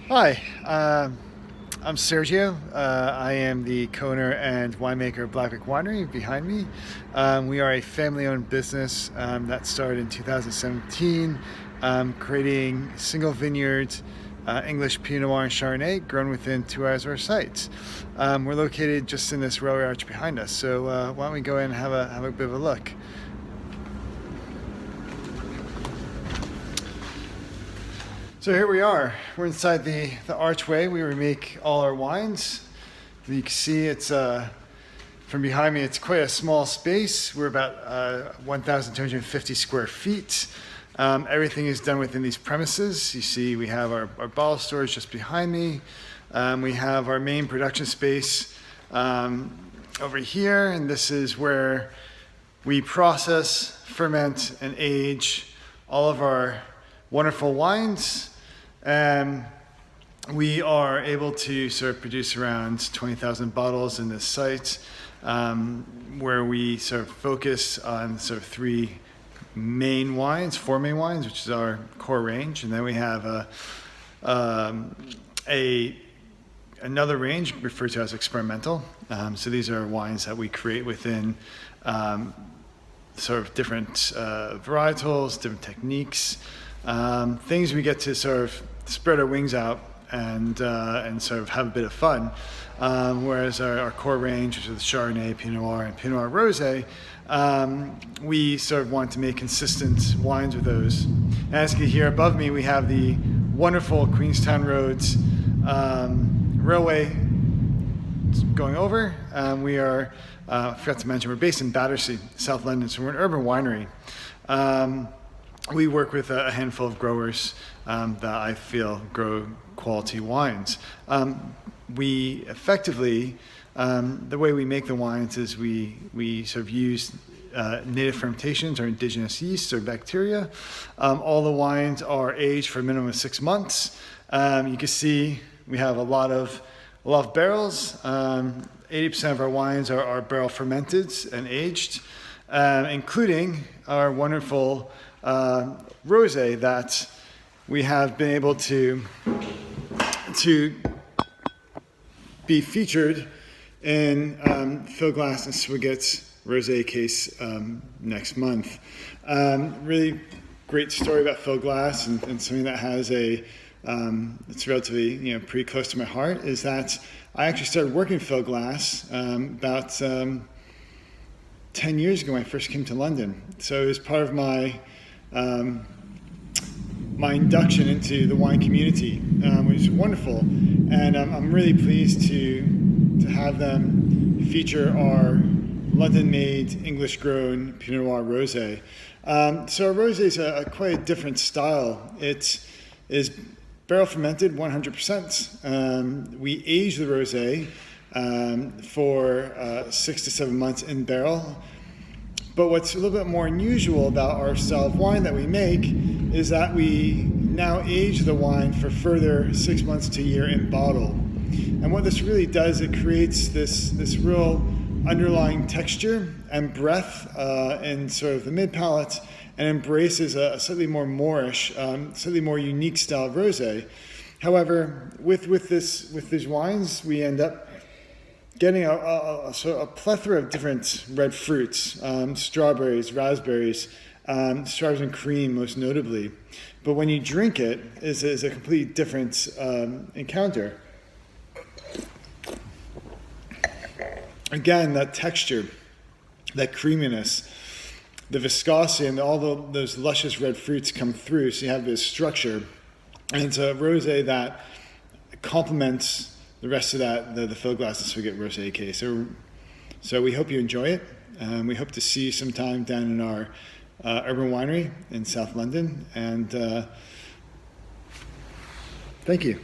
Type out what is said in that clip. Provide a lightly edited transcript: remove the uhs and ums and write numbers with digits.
Hi, I'm Sergio. I am the co-owner and winemaker of Blackwick Winery behind me. We are a family-owned business that started in 2017, creating single vineyard English Pinot Noir and Chardonnay grown within 2 hours of our sites. We're located just in this railway arch behind us, so why don't we go in and have a bit of a look. So here we are. We're inside the archway where we make all our wines. You can see it's from behind me. It's quite a small space. We're about 1,250 square feet. Everything is done within these premises. You see, we have our bottle storage just behind me. We have our main production space over here, and this is where we process, ferment, and age all of our wonderful wines. We are able to sort of produce around 20,000 bottles in this site, where we sort of focus on sort of four main wines, which is our core range, and then we have another range referred to as experimental. So these are wines that we create within sort of different varietals, different techniques. Things we get to sort of spread our wings out and sort of have a bit of fun. Whereas our core range, which is Chardonnay, Pinot Noir, and Pinot Noir rosé, we sort of want to make consistent wines with those. And as you can hear above me, we have the wonderful Queenstown Roads railway going over. We are, I forgot to mention, we're based in Battersea, South London, so we're an urban winery. We work with a handful of growers that I feel grow quality wines. We effectively, the way we make the wines is we sort of use native fermentations or indigenous yeasts or bacteria. All the wines are aged for a minimum of 6 months. You can see we have a lot of barrels. 80% of our wines are barrel fermented and aged, including our wonderful rosé that we have been able to be featured in Philglas and Swiggot's rosé case next month. Really great story about Philglas and something that has it's relatively pretty close to my heart is that I actually started working Philglas about 10 years ago when I first came to London. So it was part of my induction into the wine community, which is wonderful. And I'm really pleased to have them feature our London-made, English-grown Pinot Noir rosé. So our rosé is quite a different style. It is barrel fermented 100%. We age the rosé for 6 to 7 months in barrel. But what's a little bit more unusual about our style of wine that we make is that we now age the wine for further 6 months to a year in bottle. And what this really does, it creates this real underlying texture and breadth in sort of the mid-palate, and embraces a slightly more Moorish, slightly more unique style of rosé. However, with these wines, we end up getting a plethora of different red fruits, strawberries, raspberries, strawberries and cream most notably. But when you drink it, is a completely different encounter. Again, that texture, that creaminess, the viscosity, and all those luscious red fruits come through, so you have this structure. And it's a rosé that complements the rest of that, the Philglas and Swiggot rosé case. So we hope you enjoy it. We hope to see you sometime down in our urban winery in South London. And thank you.